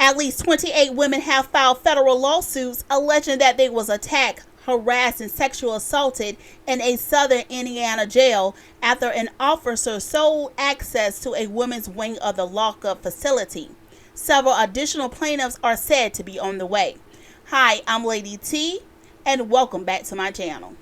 At least 28 women have filed federal lawsuits alleging that they was attacked, harassed, and sexually assaulted in a southern Indiana jail after an officer sold access to a women's wing of the lockup facility. Several additional plaintiffs are said to be on the way. Hi, I'm Lady T, and welcome back to my channel.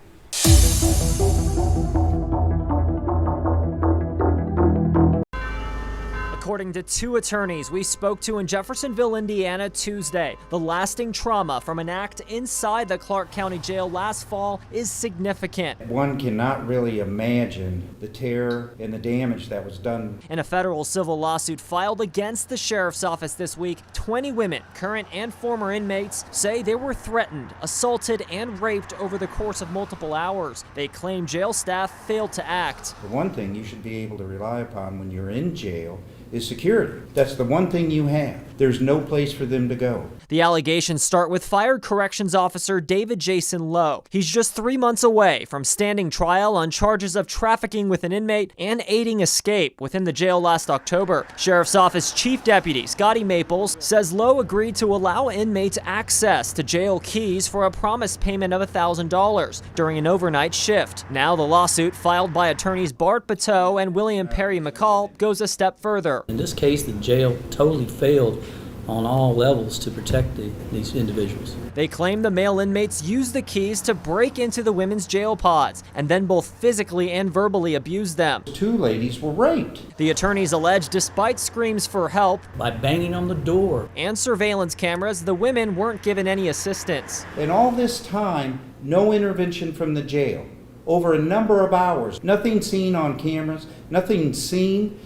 According to two attorneys we spoke to in Jeffersonville, Indiana Tuesday, the lasting trauma from an act inside the Clark County Jail last fall is significant. One cannot really imagine the terror and the damage that was done. In a federal civil lawsuit filed against the sheriff's office this week, 20 women, current and former inmates, say they were threatened, assaulted, and raped over the course of multiple hours. They claim jail staff failed to act. The one thing you should be able to rely upon when you're in jail is security. That's the one thing you have. There's no place for them to go. The allegations start with fired corrections officer David Jason Lowe. He's just 3 months away from standing trial on charges of trafficking with an inmate and aiding escape within the jail last October. Sheriff's Office Chief Deputy Scotty Maples says Lowe agreed to allow inmates access to jail keys for a promised payment of $1,000 during an overnight shift. Now the lawsuit, filed by attorneys Bart Bateau and William Perry McCall, goes a step further. In this case, the jail totally failed on all levels to protect these individuals. They claim the male inmates used the keys to break into the women's jail pods and then both physically and verbally abused them. 2 ladies were raped. The attorneys allege despite screams for help By banging on the door and surveillance cameras, the women weren't given any assistance. In all this time, no intervention from the jail. Over a number of hours, nothing seen on cameras, nothing seen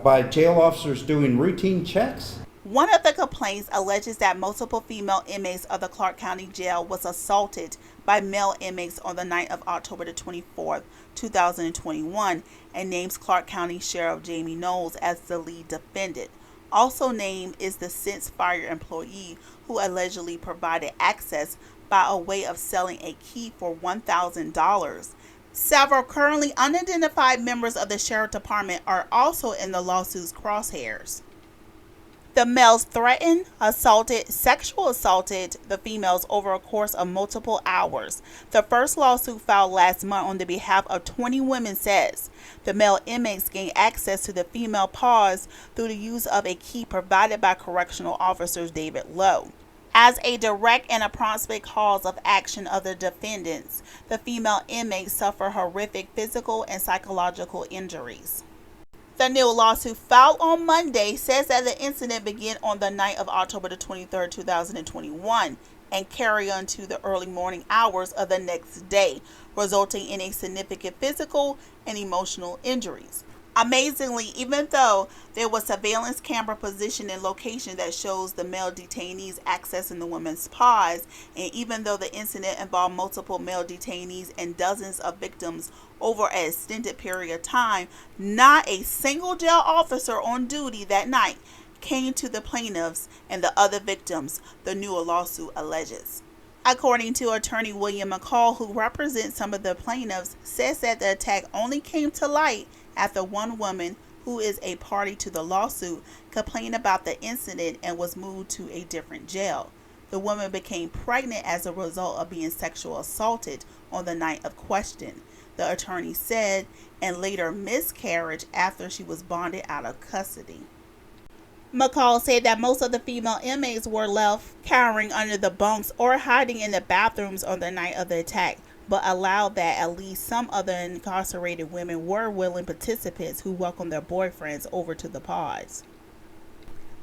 by jail officers doing routine checks. One of the complaints alleges that multiple female inmates of the Clark County Jail was assaulted by male inmates on the night of October the 24th, 2021, and names Clark County Sheriff Jamie Knowles as the lead defendant. Also named is the since fired employee who allegedly provided access by a way of selling a key for $1,000. Several currently unidentified members of the Sheriff Department are also in the lawsuit's crosshairs. The males threatened, assaulted, sexually assaulted the females over a course of multiple hours. The first lawsuit filed last month on the behalf of 20 women says the male inmates gained access to the female pods through the use of a key provided by correctional officers David Lowe. As a direct and approximate cause of action of the defendants, the female inmates suffer horrific physical and psychological injuries. The new lawsuit filed on Monday says that the incident began on the night of October the 23rd, 2021 and carried on to the early morning hours of the next day, resulting in a significant physical and emotional injuries. Amazingly, even though there was surveillance camera positioned in location that shows the male detainees accessing the women's pods, and even though the incident involved multiple male detainees and dozens of victims over an extended period of time, not a single jail officer on duty that night came to the plaintiffs and the other victims, the new lawsuit alleges. According to attorney William McCall, who represents some of the plaintiffs, says that the attack only came to light after one woman, who is a party to the lawsuit, complained about the incident and was moved to a different jail. The woman became pregnant as a result of being sexually assaulted on the night of question, the attorney said, and later miscarriage after she was bonded out of custody. McCall said that most of the female inmates were left cowering under the bunks or hiding in the bathrooms on the night of the attack, but allowed that at least some other incarcerated women were willing participants who welcomed their boyfriends over to the pods.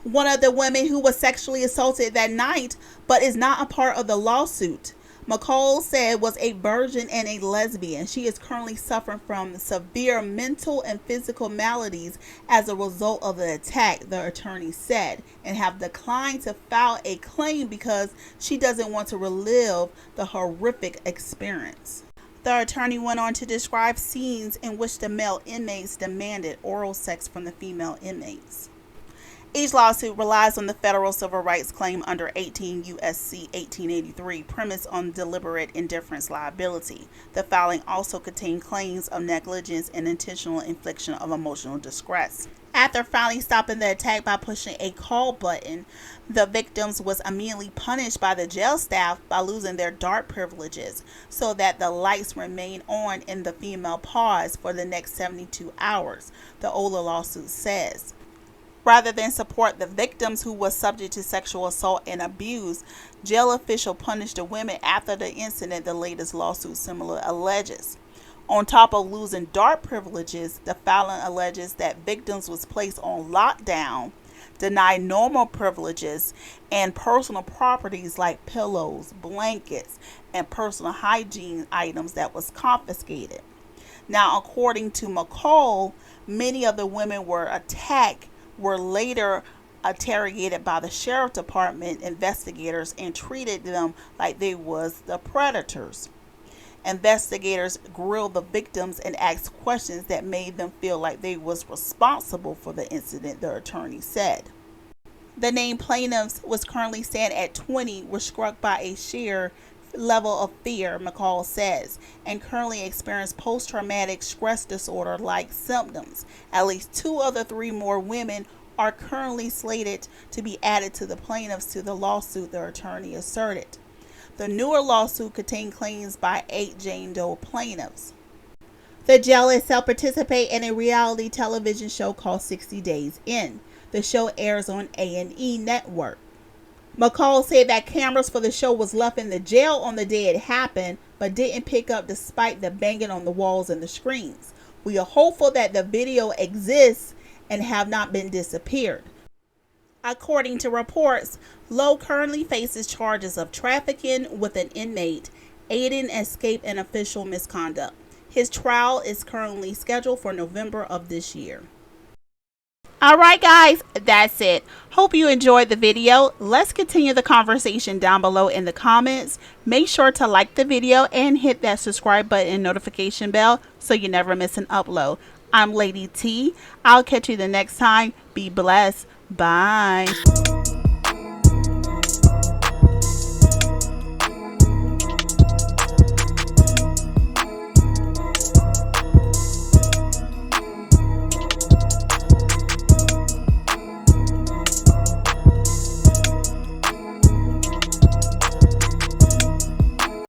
One of the women who was sexually assaulted that night, but is not a part of the lawsuit, McCall said was a virgin and a lesbian. She is currently suffering from severe mental and physical maladies as a result of the attack, the attorney said, and have declined to file a claim because she doesn't want to relive the horrific experience. The attorney went on to describe scenes in which the male inmates demanded oral sex from the female inmates. Each lawsuit relies on the federal civil rights claim under 18 U.S.C. 1883, premised on deliberate indifference liability. The filing also contained claims of negligence and intentional infliction of emotional distress. After finally stopping the attack by pushing a call button, the victims was immediately punished by the jail staff by losing their dark privileges, so that the lights remain on in the female pause for the next 72 hours, the Ola lawsuit says. Rather than support the victims who were subject to sexual assault and abuse, jail officials punished the women after the incident, the latest lawsuit similar alleges. On top of losing dark privileges, the filing alleges that victims was placed on lockdown, denied normal privileges, and personal properties like pillows, blankets, and personal hygiene items that was confiscated. Now, according to McCall, many of the women were later interrogated by the sheriff department investigators and treated them like they was the predators. Investigators grilled the victims and asked questions that made them feel like they was responsible for the incident, the attorney said. The named plaintiffs was currently stand at 20 were struck by a sheer level of fear, McCall says, and currently experience post-traumatic stress disorder-like symptoms. At least 2 of the 3 more women are currently slated to be added to the plaintiffs to the lawsuit, the attorney asserted. The newer lawsuit contained claims by 8 Jane Doe plaintiffs. The jail itself participates in a reality television show called 60 Days In. The show airs on A&E Network. McCall said that cameras for the show was left in the jail on the day it happened, but didn't pick up despite the banging on the walls and the screens. We are hopeful that the video exists and have not been disappeared. According to reports, Lowe currently faces charges of trafficking with an inmate, aiding escape, and official misconduct. His trial is currently scheduled for November of this year. Alright guys, that's it. Hope you enjoyed the video. Let's continue the conversation down below in the comments. Make sure to like the video and hit that subscribe button and notification bell so you never miss an upload. I'm Lady T. I'll catch you the next time. Be blessed. Bye.